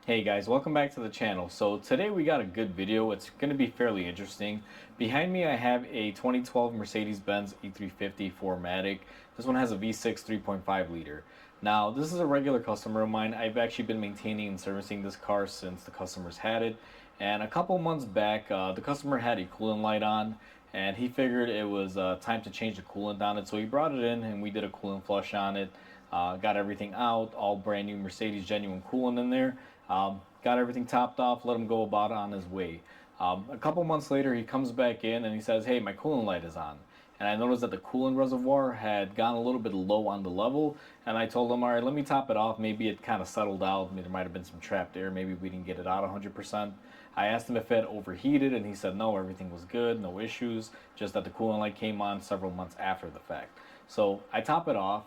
Hey guys, welcome back to the channel. So today we got a good video. It's going to be fairly interesting. Behind me I have a 2012 Mercedes-Benz E350 4MATIC. This one has a V6 3.5 liter. Now this is a regular customer of mine. I've actually been maintaining and servicing this car since the customers had it. And a couple months back the customer had a coolant light on and he figured it was time to change the coolant on it. So he brought it in and we did a coolant flush on it. Got everything out, all brand new Mercedes genuine coolant in there. Got everything topped off, let him go about on his way. A couple months later, he comes back in and he says, "Hey, my coolant light is on." And I noticed that the coolant reservoir had gone a little bit low on the level. And I told him, "All right, let me top it off. Maybe it kind of settled out. There might have been some trapped air. Maybe we didn't get it out 100%. I asked him if it had overheated, and he said no, everything was good, no issues. Just that the coolant light came on several months after the fact. So I top it off.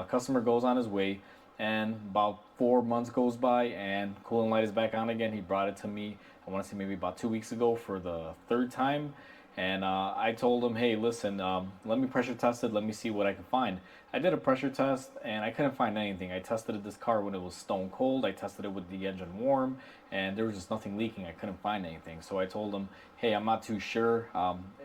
Customer goes on his way. And about 4 months goes by and coolant light is back on again. He brought it to me, I want to say maybe about 2 weeks ago for the third time. And I told him, hey, listen, let me pressure test it. Let me see what I can find. I did a pressure test and I couldn't find anything. I tested this car when it was stone cold. I tested it with the engine warm and there was just nothing leaking. I couldn't find anything. So I told him, hey, I'm not too sure.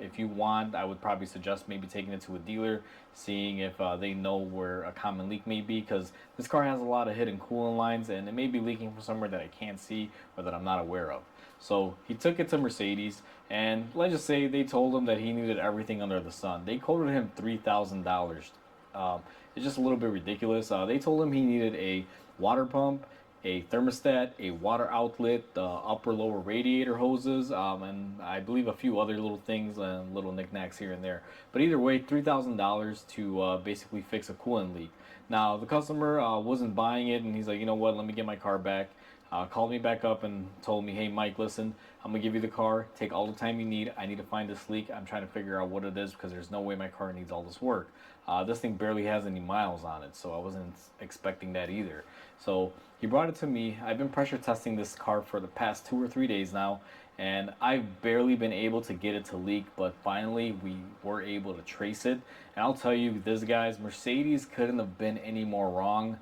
If you want, I would probably suggest maybe taking it to a dealer, seeing if they know where a common leak may be, because this car has a lot of hidden coolant lines and it may be leaking from somewhere that I can't see or that I'm not aware of. So he took it to Mercedes, and let's just say they told him that he needed everything under the sun. They quoted him $3,000. It's just a little bit ridiculous. They told him he needed a water pump, a thermostat, a water outlet, upper lower radiator hoses, and I believe a few other little things and little knickknacks here and there. But either way, $3,000 to basically fix a coolant leak. Now the customer wasn't buying it, and he's like, you know what? Let me get my car back. Called me back up and told me, hey Mike, listen, I'm gonna give you the car. Take all the time you need. I need to find this leak. I'm trying to figure out what it is because there's no way my car needs all this work. This thing barely has any miles on it, so I wasn't expecting that either. So he brought it to me. I've been pressure testing this car for the past 2 or 3 days now, and I've barely been able to get it to leak, but finally we were able to trace it. And I'll tell you this, guys, Mercedes couldn't have been any more wrong.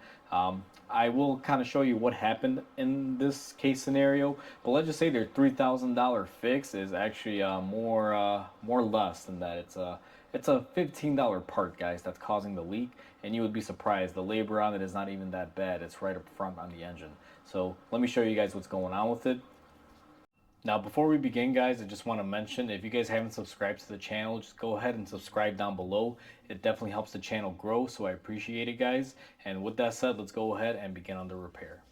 I will kind of show you what happened in this case scenario, but let's just say their $3,000 fix is actually more less than that. It's a $15 part, guys, that's causing the leak, and you would be surprised. The labor on it is not even that bad. It's right up front on the engine. So let me show you guys what's going on with it. Now, before we begin, guys, I just want to mention, if you guys haven't subscribed to the channel, just go ahead and subscribe down below. It definitely helps the channel grow, so I appreciate it, guys. And with that said, let's go ahead and begin on the repair.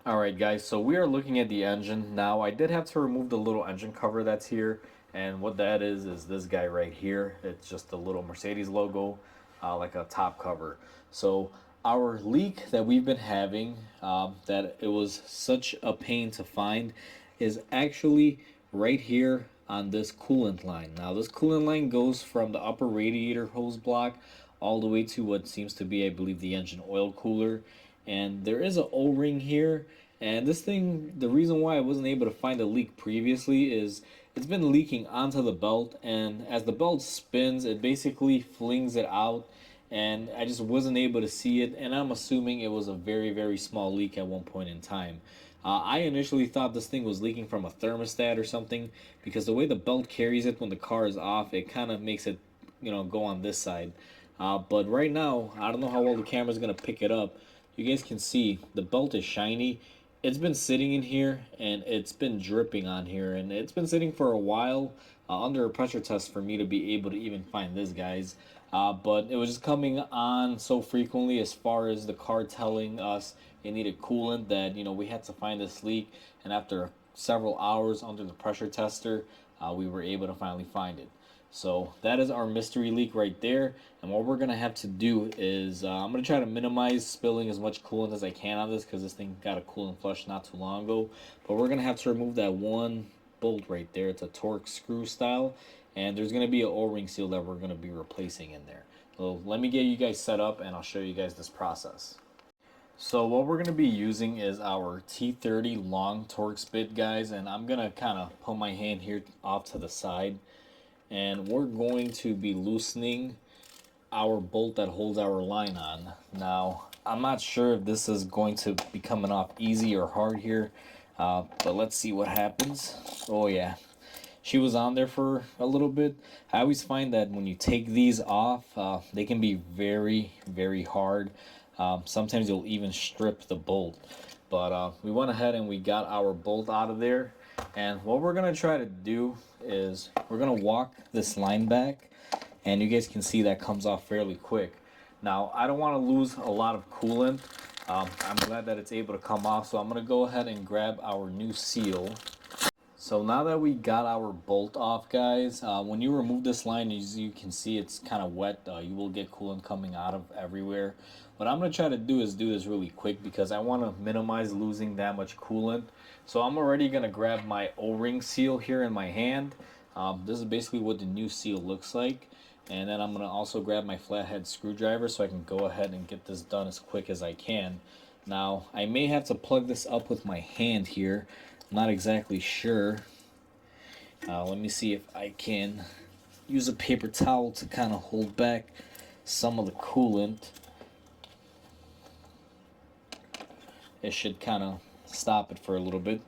Alright, guys, so we are looking at the engine. Now, I did have to remove the little engine cover that's here, and what that is this guy right here. It's just a little Mercedes logo, like a top cover. So our leak that we've been having, that it was such a pain to find, is actually right here on this coolant line. Now this coolant line goes from the upper radiator hose block all the way to what seems to be, I believe, the engine oil cooler. And there is an O-ring here, and this thing, the reason why I wasn't able to find a leak previously is it's been leaking onto the belt, and as the belt spins it basically flings it out, and I just wasn't able to see it, and I'm assuming it was a very small leak at one point in time. I initially thought this thing was leaking from a thermostat or something, because the way the belt carries it when the car is off, it kind of makes it, go on this side. But right now, I don't know how well the camera's going to pick it up. You guys can see the belt is shiny. It's been sitting in here and it's been dripping on here, and it's been sitting for a while under a pressure test for me to be able to even find this, guys. But it was just coming on so frequently, as far as the car telling us it needed coolant, that we had to find this leak. And after several hours under the pressure tester, we were able to finally find it. So that is our mystery leak right there. And what we're going to have to do is I'm going to try to minimize spilling as much coolant as I can on this, because this thing got a coolant flush not too long ago. But we're going to have to remove that one bolt right there. It's a Torx screw style. And there's going to be an O-ring seal that we're going to be replacing in there. So let me get you guys set up and I'll show you guys this process. So what we're going to be using is our T30 long Torx bit, guys. And I'm going to kind of put my hand here off to the side, and we're going to be loosening our bolt that holds our line on. Now, I'm not sure if this is going to be coming off easy or hard here, but let's see what happens. Oh yeah, she was on there for a little bit. I always find that when you take these off, they can be very, very hard. Sometimes you'll even strip the bolt. But we went ahead and we got our bolt out of there. And what we're going to try to do is we're going to walk this line back. And you guys can see that comes off fairly quick. Now, I don't want to lose a lot of coolant. I'm glad that it's able to come off. So I'm going to go ahead and grab our new seal. So now that we got our bolt off, guys, when you remove this line, as you can see, it's kind of wet. You will get coolant coming out of everywhere. What I'm going to try to do is do this really quick because I want to minimize losing that much coolant. So I'm already going to grab my O-ring seal here in my hand. This is basically what the new seal looks like. And then I'm going to also grab my flathead screwdriver so I can go ahead and get this done as quick as I can. Now, I may have to plug this up with my hand here. Not exactly sure. Let me see if I can use a paper towel to kind of hold back some of the coolant. It should kind of stop it for a little bit.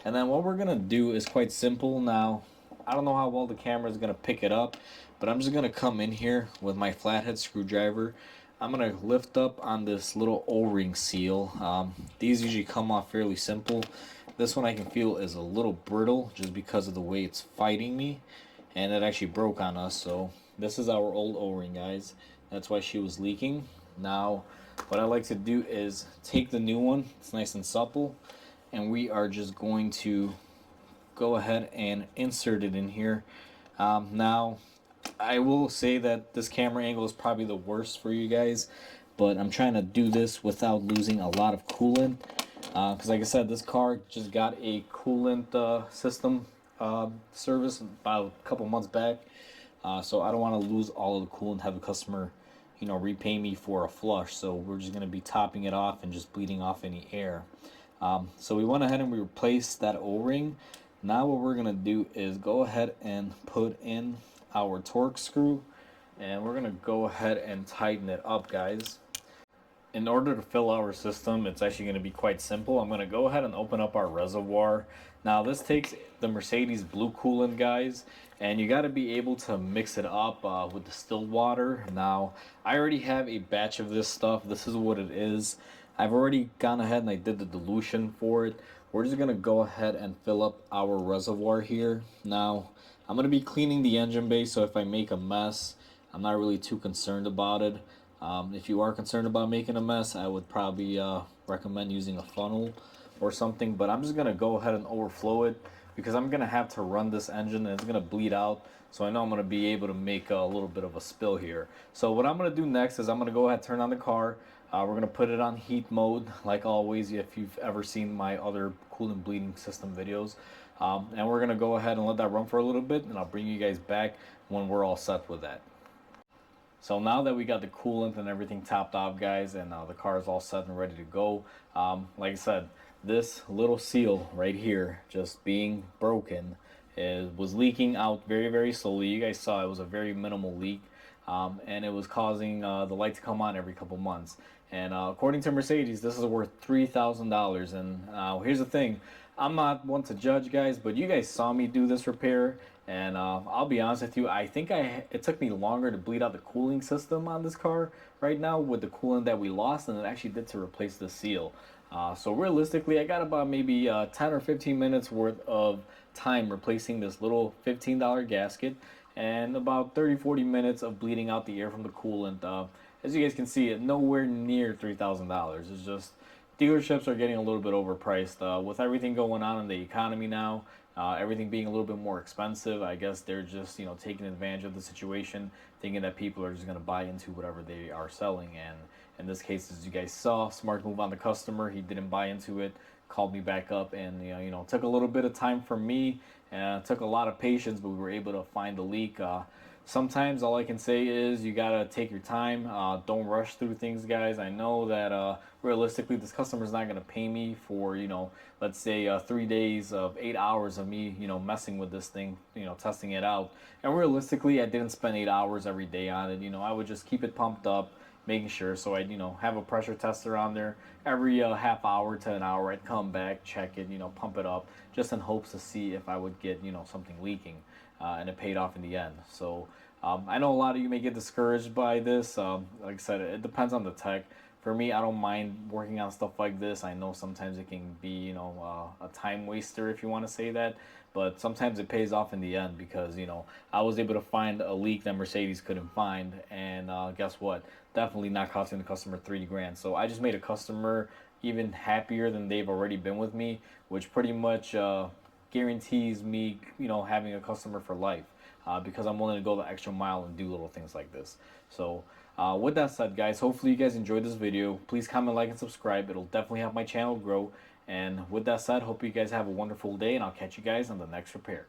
And then what we're going to do is quite simple. Now, I don't know how well the camera is going to pick it up, but I'm just going to come in here with my flathead screwdriver. I'm going to lift up on this little O-ring seal. These usually come off fairly simple. This one I can feel is a little brittle just because of the way it's fighting me. And it actually broke on us. So this is our old O-ring, guys. That's why she was leaking. Now, what I like to do is take the new one. It's nice and supple. And we are just going to go ahead and insert it in here. Now, I will say that this camera angle is probably the worst for you guys. But I'm trying to do this without losing a lot of coolant. Because like I said, this car just got a coolant system service about a couple months back. So I don't want to lose all of the coolant, have the customer, repay me for a flush. So we're just going to be topping it off and just bleeding off any air. So we went ahead and we replaced that O-ring. Now what we're going to do is go ahead and put in our torque screw. And we're going to go ahead and tighten it up, guys. In order to fill our system, it's actually going to be quite simple. I'm going to go ahead and open up our reservoir. Now this takes the Mercedes blue coolant, guys, and you got to be able to mix it up with distilled water. Now I already have a batch of this stuff. This is what it is. I've already gone ahead and I did the dilution for it. We're just going to go ahead and fill up our reservoir here. Now I'm going to be cleaning the engine bay, so if I make a mess, I'm not really too concerned about it. If you are concerned about making a mess, I would probably recommend using a funnel or something. But I'm just going to go ahead and overflow it because I'm going to have to run this engine and it's going to bleed out. So I know I'm going to be able to make a little bit of a spill here. So what I'm going to do next is I'm going to go ahead and turn on the car. We're going to put it on heat mode like always if you've ever seen my other coolant bleeding system videos. And we're going to go ahead and let that run for a little bit, and I'll bring you guys back when we're all set with that. So now that we got the coolant and everything topped off, guys, and the car is all set and ready to go, like I said, this little seal right here just being broken was leaking out very, very slowly. You guys saw it was a very minimal leak, and it was causing the light to come on every couple months. And according to Mercedes, this is worth $3,000. And here's the thing. I'm not one to judge, guys, but you guys saw me do this repair, and I'll be honest with you, I think it took me longer to bleed out the cooling system on this car right now with the coolant that we lost than it actually did to replace the seal. So realistically, I got about maybe 10 or 15 minutes worth of time replacing this little $15 gasket and about 30-40 minutes of bleeding out the air from the coolant. As you guys can see, nowhere near $3,000. It's just dealerships are getting a little bit overpriced. With everything going on in the economy now, everything being a little bit more expensive, I guess they're just taking advantage of the situation, thinking that people are just going to buy into whatever they are selling. And in this case, as you guys saw, smart move on the customer. He didn't buy into it, called me back up, and took a little bit of time from me, and took a lot of patience, but we were able to find the leak. Sometimes all I can say is you gotta take your time. Don't rush through things, guys. I know that realistically this customer's not gonna pay me for let's say 3 days of 8 hours of me messing with this thing, testing it out. And realistically, I didn't spend 8 hours every day on it. I would just keep it pumped up, making sure. So I'd, have a pressure tester on there every half hour to an hour. I'd come back, check it, pump it up, just in hopes to see if I would get, something leaking. And it paid off in the end. So I know a lot of you may get discouraged by this. Like I said, it depends on the tech. For me, I don't mind working on stuff like this. I know sometimes it can be, a time waster if you want to say that, but sometimes it pays off in the end because, I was able to find a leak that Mercedes couldn't find, and guess what? Definitely not costing the customer 3 grand. So I just made a customer even happier than they've already been with me, which pretty much guarantees me, having a customer for life. Because I'm willing to go the extra mile and do little things like this. So, with that said, guys, hopefully you guys enjoyed this video. Please comment, like, and subscribe. It'll definitely help my channel grow. And with that said, hope you guys have a wonderful day, and I'll catch you guys on the next repair.